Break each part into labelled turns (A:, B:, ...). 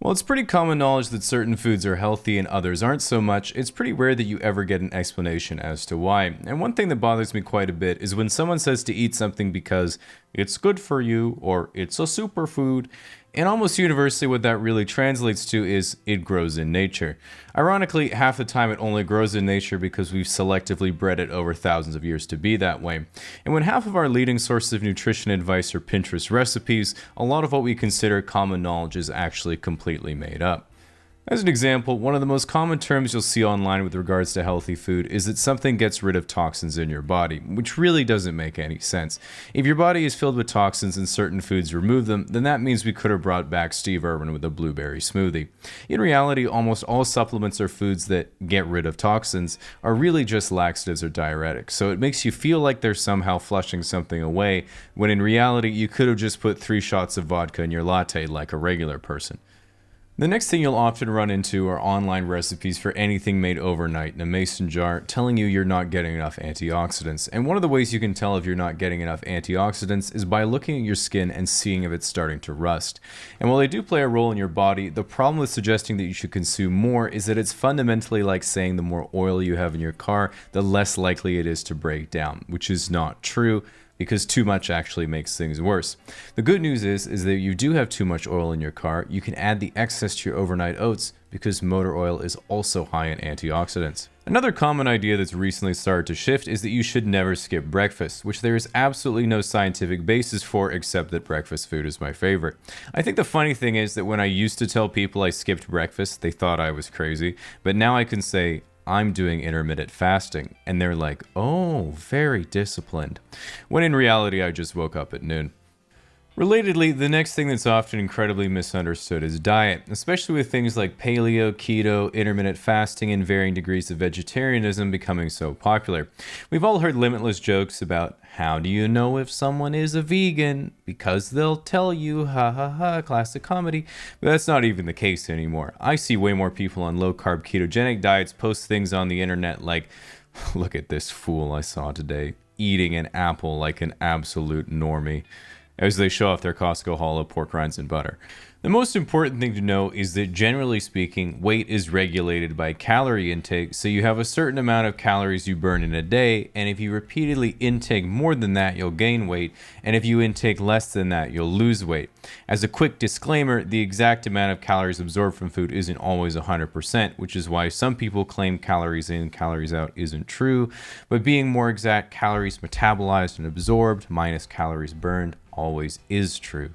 A: Well, it's pretty common knowledge that certain foods are healthy and others aren't so much. It's pretty rare that you ever get an explanation as to why. And one thing that bothers me quite a bit is when someone says to eat something because it's good for you or it's a superfood. And almost universally, what that really translates to is it grows in nature. Ironically, half the time it only grows in nature because we've selectively bred it over thousands of years to be that way. And when half of our leading sources of nutrition advice are Pinterest recipes, a lot of what we consider common knowledge is actually completely made up. As an example, one of the most common terms you'll see online with regards to healthy food is that something gets rid of toxins in your body, which really doesn't make any sense. If your body is filled with toxins and certain foods remove them, then that means we could have brought back Steve Irwin with a blueberry smoothie. In reality, almost all supplements or foods that get rid of toxins are really just laxatives or diuretics, so it makes you feel like they're somehow flushing something away, when in reality you could have just put 3 shots of vodka in your latte like a regular person. The next thing you'll often run into are online recipes for anything made overnight in a mason jar telling you you're not getting enough antioxidants. And one of the ways you can tell if you're not getting enough antioxidants is by looking at your skin and seeing if it's starting to rust. And while they do play a role in your body, the problem with suggesting that you should consume more is that it's fundamentally like saying the more oil you have in your car, the less likely it is to break down, which is not true, because too much actually makes things worse. The good news is that if you do have too much oil in your car, you can add the excess to your overnight oats because motor oil is also high in antioxidants. Another common idea that's recently started to shift is that you should never skip breakfast, which there is absolutely no scientific basis for except that breakfast food is my favorite. I think the funny thing is that when I used to tell people I skipped breakfast, they thought I was crazy, but now I can say, I'm doing intermittent fasting, and they're like, oh, very disciplined, when in reality I just woke up at noon. Relatedly, the next thing that's often incredibly misunderstood is diet, especially with things like paleo, keto, intermittent fasting, and varying degrees of vegetarianism becoming so popular. We've all heard limitless jokes about how do you know if someone is a vegan? Because they'll tell you, ha ha ha, classic comedy. But that's not even the case anymore. I see way more people on low-carb ketogenic diets post things on the internet like, look at this fool I saw today, eating an apple like an absolute normie, as they show off their Costco haul of pork rinds and butter. The most important thing to know is that generally speaking, weight is regulated by calorie intake, so you have a certain amount of calories you burn in a day, and if you repeatedly intake more than that, you'll gain weight, and if you intake less than that, you'll lose weight. As a quick disclaimer, the exact amount of calories absorbed from food isn't always 100%, which is why some people claim calories in, calories out isn't true, but being more exact, calories metabolized and absorbed minus calories burned always is true.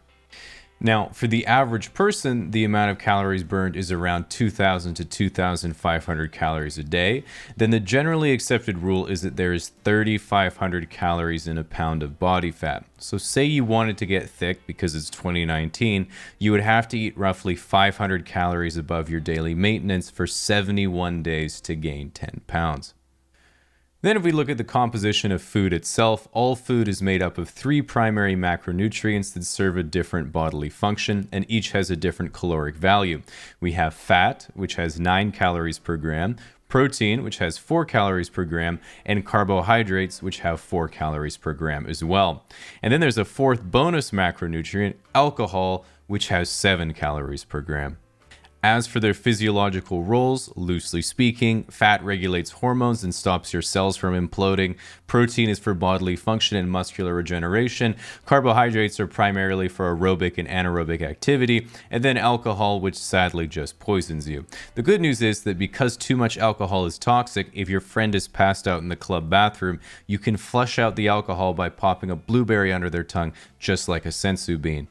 A: Now, for the average person, the amount of calories burned is around 2,000 to 2,500 calories a day. Then the generally accepted rule is that there is 3,500 calories in a pound of body fat. So say you wanted to get thick because it's 2019, you would have to eat roughly 500 calories above your daily maintenance for 71 days to gain 10 pounds. Then if we look at the composition of food itself, all food is made up of 3 primary macronutrients that serve a different bodily function, and each has a different caloric value. We have fat, which has 9 calories per gram, protein, which has 4 calories per gram, and carbohydrates, which have 4 calories per gram as well. And then there's a 4th bonus macronutrient, alcohol, which has 7 calories per gram. As for their physiological roles, loosely speaking, fat regulates hormones and stops your cells from imploding. Protein is for bodily function and muscular regeneration. Carbohydrates are primarily for aerobic and anaerobic activity. And then alcohol, which sadly just poisons you. The good news is that because too much alcohol is toxic, if your friend is passed out in the club bathroom, you can flush out the alcohol by popping a blueberry under their tongue, just like a sensu bean.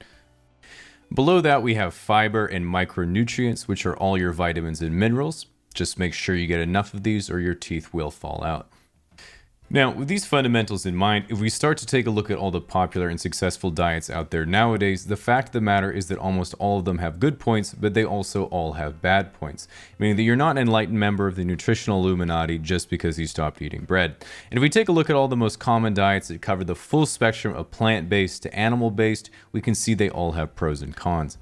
A: Below that, we have fiber and micronutrients, which are all your vitamins and minerals. Just make sure you get enough of these or your teeth will fall out. Now, with these fundamentals in mind, if we start to take a look at all the popular and successful diets out there nowadays, the fact of the matter is that almost all of them have good points, but they also all have bad points, meaning that you're not an enlightened member of the nutritional Illuminati just because you stopped eating bread. And if we take a look at all the most common diets that cover the full spectrum of plant-based to animal-based, we can see they all have pros and cons.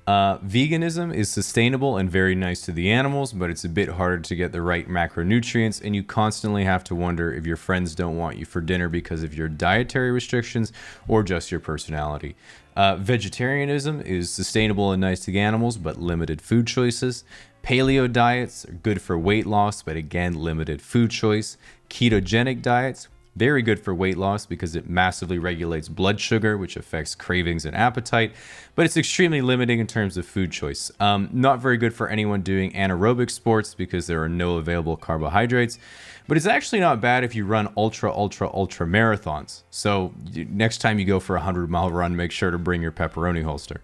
A: Veganism is sustainable and very nice to the animals, but it's a bit harder to get the right macronutrients, and you constantly have to wonder if your friends don't want you for dinner because of your dietary restrictions or just your personality. Vegetarianism is sustainable and nice to the animals, but limited food choices. Paleo diets are good for weight loss, but again, limited food choice. Ketogenic diets, very good for weight loss because it massively regulates blood sugar, which affects cravings and appetite, but it's extremely limiting in terms of food choice. Not very good for anyone doing anaerobic sports because there are no available carbohydrates, but it's actually not bad if you run ultra marathons. So next time you go for a 100-mile run, make sure to bring your pepperoni holster.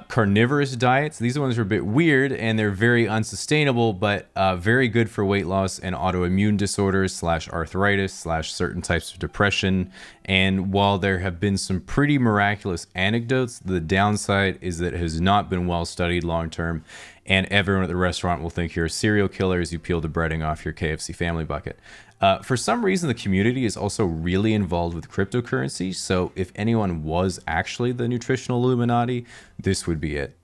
A: Carnivorous diets, these ones are a bit weird and they're very unsustainable, but very good for weight loss and autoimmune disorders / arthritis / certain types of depression. And while there have been some pretty miraculous anecdotes, the downside is that it has not been well studied long term, and everyone at the restaurant will think you're a serial killer as you peel the breading off your KFC family bucket. For some reason, the community is also really involved with cryptocurrency, so if anyone was actually the nutritional Illuminati, this would be it.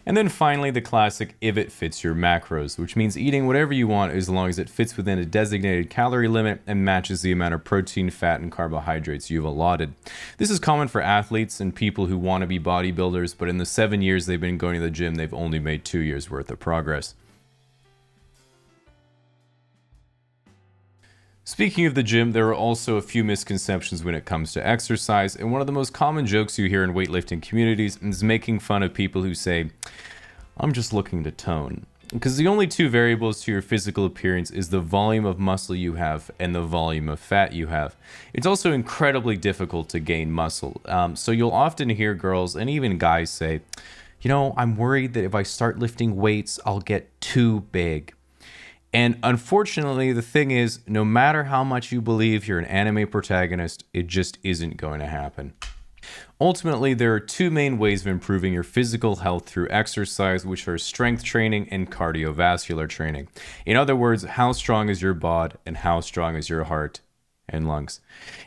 A: And then finally, the classic if it fits your macros, which means eating whatever you want as long as it fits within a designated calorie limit and matches the amount of protein, fat, and carbohydrates you've allotted. This is common for athletes and people who want to be bodybuilders, but in the 7 years they've been going to the gym, they've only made 2 years worth of progress. Speaking of the gym, there are also a few misconceptions when it comes to exercise, and one of the most common jokes you hear in weightlifting communities is making fun of people who say, "I'm just looking to tone." Because the only two variables to your physical appearance is the volume of muscle you have and the volume of fat you have. It's also incredibly difficult to gain muscle, so you'll often hear girls and even guys say, "I'm worried that if I start lifting weights, I'll get too big." And unfortunately, the thing is, no matter how much you believe you're an anime protagonist, it just isn't going to happen. Ultimately, there are two main ways of improving your physical health through exercise, which are strength training and cardiovascular training. In other words, how strong is your bod and how strong is your heart and lungs.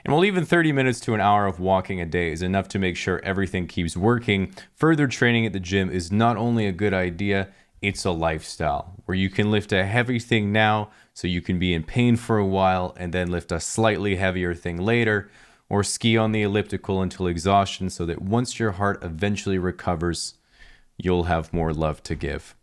A: And while even 30 minutes to an hour of walking a day is enough to make sure everything keeps working, further training at the gym is not only a good idea, it's a lifestyle where you can lift a heavy thing now so you can be in pain for a while and then lift a slightly heavier thing later, or ski on the elliptical until exhaustion so that once your heart eventually recovers, you'll have more love to give.